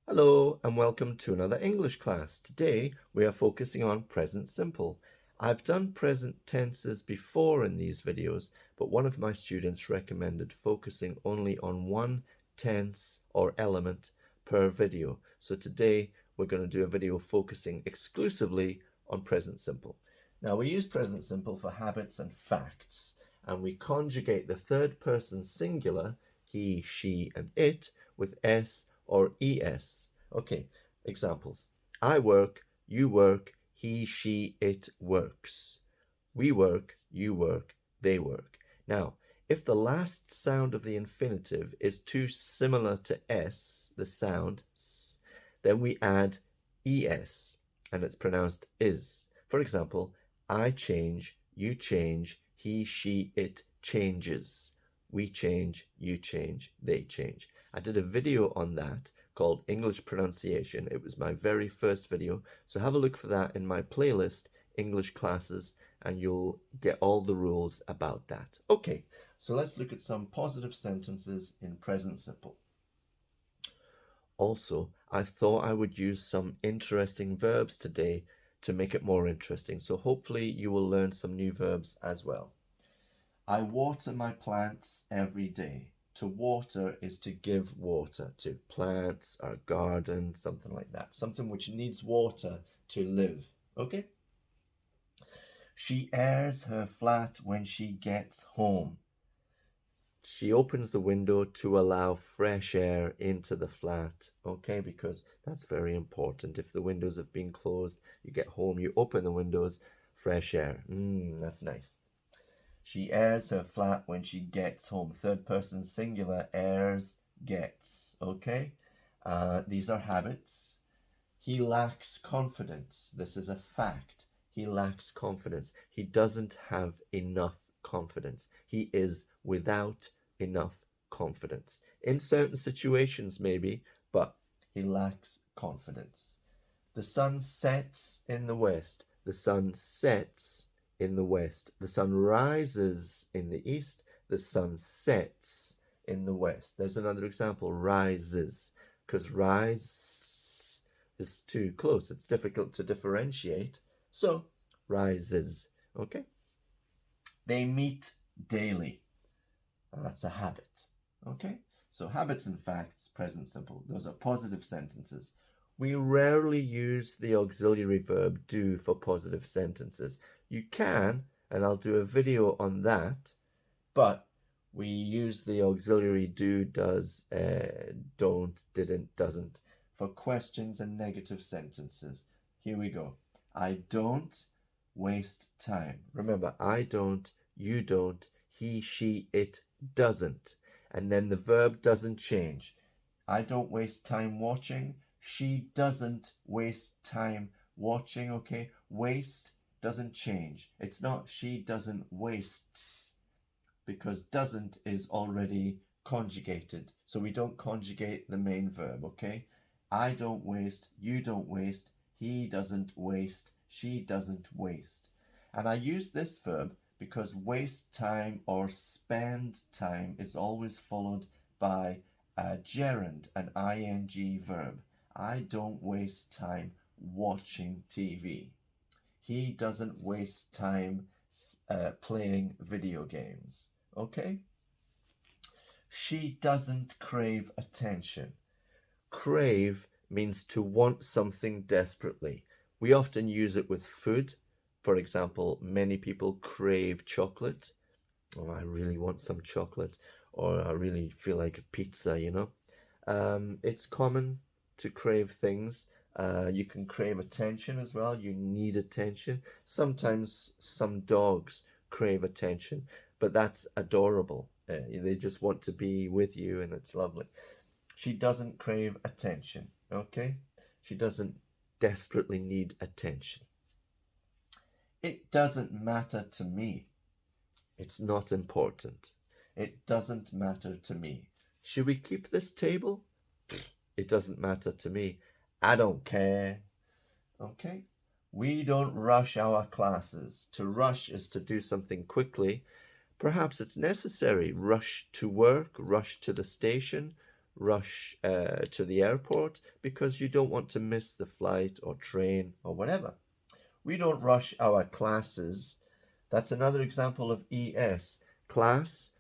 Hello and welcome to another English class. Today we are focusing on present simple. I've done present tenses before in these videos, but one of my students recommended focusing only on one tense or element per video. So today we're going to do a video focusing exclusively on present simple. Now we use present simple for habits and facts, and we conjugate the third person singular, he, she, and it, with s or es. Okay, examples. I work, you work, he, she, it works. We work, you work, they work. Now, if the last sound of the infinitive is too similar to s, the sound s, then we add es, and it's pronounced is. For example, I change, you change, he, she, it changes. We change, you change, they change. I did a video on that called English Pronunciation. It was my very first video, so have a look for that in my playlist, English Classes, and you'll get all the rules about that. Okay, so let's look at some positive sentences in present simple. Also, I thought I would use some interesting verbs today to make it more interesting, so hopefully you will learn some new verbs as well. I water my plants every day. To water is to give water to plants or garden, something like that. Something which needs water to live. Okay? She airs her flat when she gets home. She opens the window to allow fresh air into the flat, okay, because that's very important. If the windows have been closed, you get home, you open the windows, fresh air. That's nice. She airs her flat when she gets home. Third person singular, airs, gets, okay? These are habits. He lacks confidence. This is a fact. He lacks confidence. He doesn't have enough confidence. He is without enough confidence. In certain situations, maybe, but he lacks confidence. The sun sets in the west. The sun sets in the west. The sun rises in the east. The sun sets in the west. There's another example, rises, because rise is too close. It's difficult to differentiate. So, rises, okay? They meet daily. That's a habit, okay? So habits and facts, present simple. Those are positive sentences. We rarely use the auxiliary verb do for positive sentences. You can, and I'll do a video on that, but we use the auxiliary do, does, don't, didn't, doesn't for questions and negative sentences. Here we go. I don't waste time. Remember, I don't, you don't, he, she, it doesn't. And then the verb doesn't change. I don't waste time watching. She doesn't waste time watching, okay? Waste doesn't change. It's not she doesn't wastes, because doesn't is already conjugated. So we don't conjugate the main verb, okay? I don't waste, you don't waste, he doesn't waste, she doesn't waste. And I use this verb because waste time or spend time is always followed by a gerund, an ing verb. I don't waste time watching TV. He doesn't waste time playing video games. Okay? She doesn't crave attention. Crave means to want something desperately. We often use it with food. For example, many people crave chocolate. Oh, I really want some chocolate, or I really feel like a pizza, you know. It's common to crave things. You can crave attention as well. You need attention. Sometimes some dogs crave attention, but that's adorable. They just want to be with you, and it's lovely. She doesn't crave attention, okay? She doesn't desperately need attention. It doesn't matter to me. It's not important. It doesn't matter to me. Should we keep this table? It doesn't matter to me. I don't care. Okay? We don't rush our classes. To rush is to do something quickly. Perhaps it's necessary. Rush to work, rush to the station, rush to the airport because you don't want to miss the flight or train or whatever. We don't rush our classes. That's another example of ES. Class,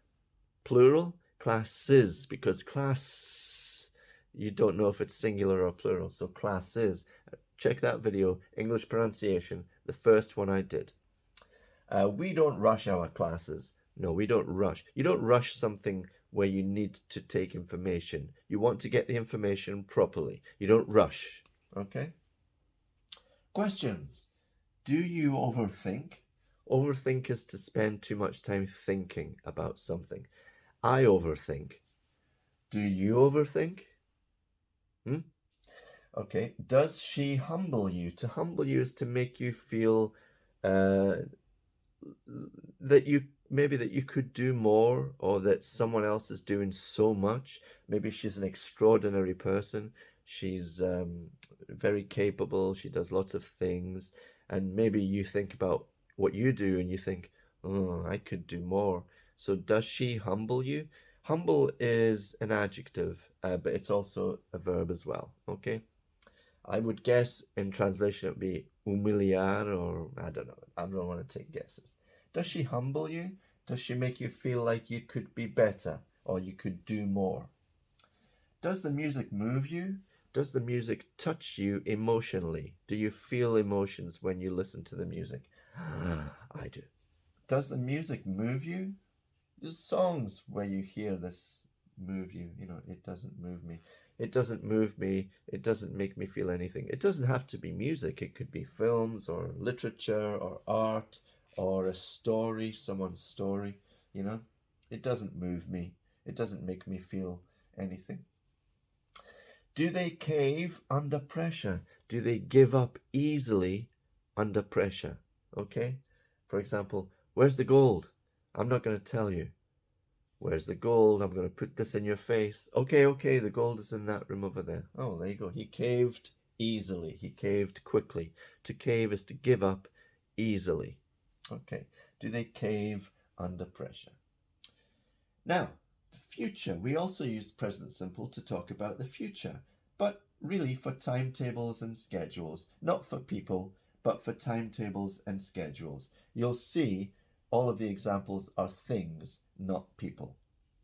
plural, classes, because class, you don't know if it's singular or plural. So classes. Check that video, English pronunciation, the first one I did. We don't rush our classes. No, we don't rush. You don't rush something where you need to take information. You want to get the information properly. You don't rush. Okay? Questions. Do you overthink? Overthink is to spend too much time thinking about something. I overthink. Do you overthink? Okay. Does she humble you? To humble you is to make you feel that you could do more, or that someone else is doing so much. Maybe she's an extraordinary person. She's very capable. She does lots of things. And maybe you think about what you do and you think, oh, I could do more. So does she humble you? Humble is an adjective, but it's also a verb as well. Okay? I would guess in translation it would be humillar, or I don't know. I don't want to take guesses. Does she humble you? Does she make you feel like you could be better or you could do more? Does the music move you? Does the music touch you emotionally? Do you feel emotions when you listen to the music? I do. Does the music move you? There's songs where you hear this move you. You know, it doesn't move me. It doesn't move me. It doesn't make me feel anything. It doesn't have to be music. It could be films or literature or art or a story, someone's story, you know. It doesn't move me. It doesn't make me feel anything. Do they cave under pressure? Do they give up easily under pressure? Okay? For example, where's the gold? I'm not going to tell you. Where's the gold? I'm going to put this in your face. Okay, the gold is in that room over there. Oh, there you go. He caved easily. He caved quickly. To cave is to give up easily. Okay. Do they cave under pressure? Now, the future. We also use present simple to talk about the future, but really for timetables and schedules, not for people, but for timetables and schedules. You'll see all of the examples are things, not people.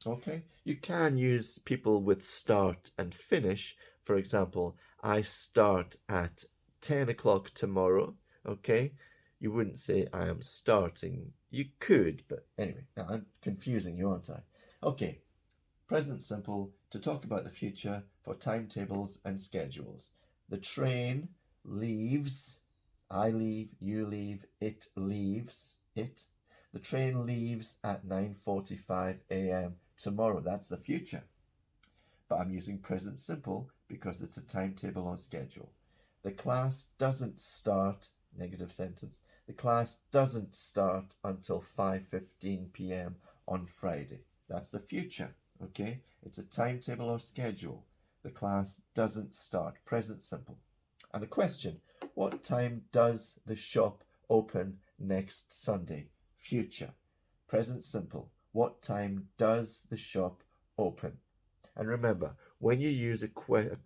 Okay? You can use people with start and finish. For example, I start at 10 o'clock tomorrow. Okay? You wouldn't say I am starting. You could, but anyway, I'm confusing you, aren't I? Okay, present simple to talk about the future for timetables and schedules. The train leaves. I leave, you leave, it leaves, it. The train leaves at 9:45 a.m. tomorrow. That's the future. But I'm using present simple because it's a timetable or schedule. The class doesn't start, negative sentence. The class doesn't start until 5:15 p.m. on Friday. That's the future, okay? It's a timetable or schedule. The class doesn't start, present simple. And a question, what time does the shop open next Sunday? Future, present simple. What time does the shop open? And remember, when you use a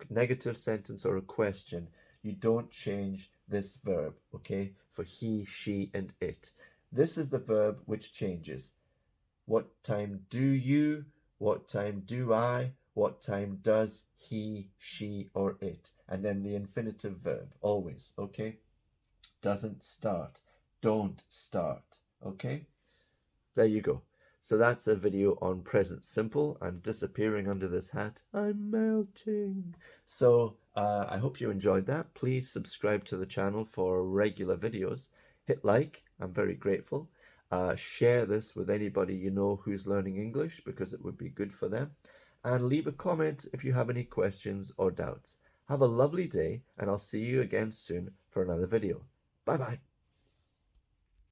negative sentence or a question, you don't change this verb, okay? For he, she, and it. This is the verb which changes. What time do you? What time do I? What time does he, she, or it? And then the infinitive verb, always, okay? Doesn't start. Don't start, okay? There you go. So that's a video on present simple. I'm disappearing under this hat. I'm melting. So I hope you enjoyed that. Please subscribe to the channel for regular videos. Hit like. I'm very grateful. Share this with anybody you know who's learning English because it would be good for them. And leave a comment if you have any questions or doubts. Have a lovely day, and I'll see you again soon for another video. Bye-bye.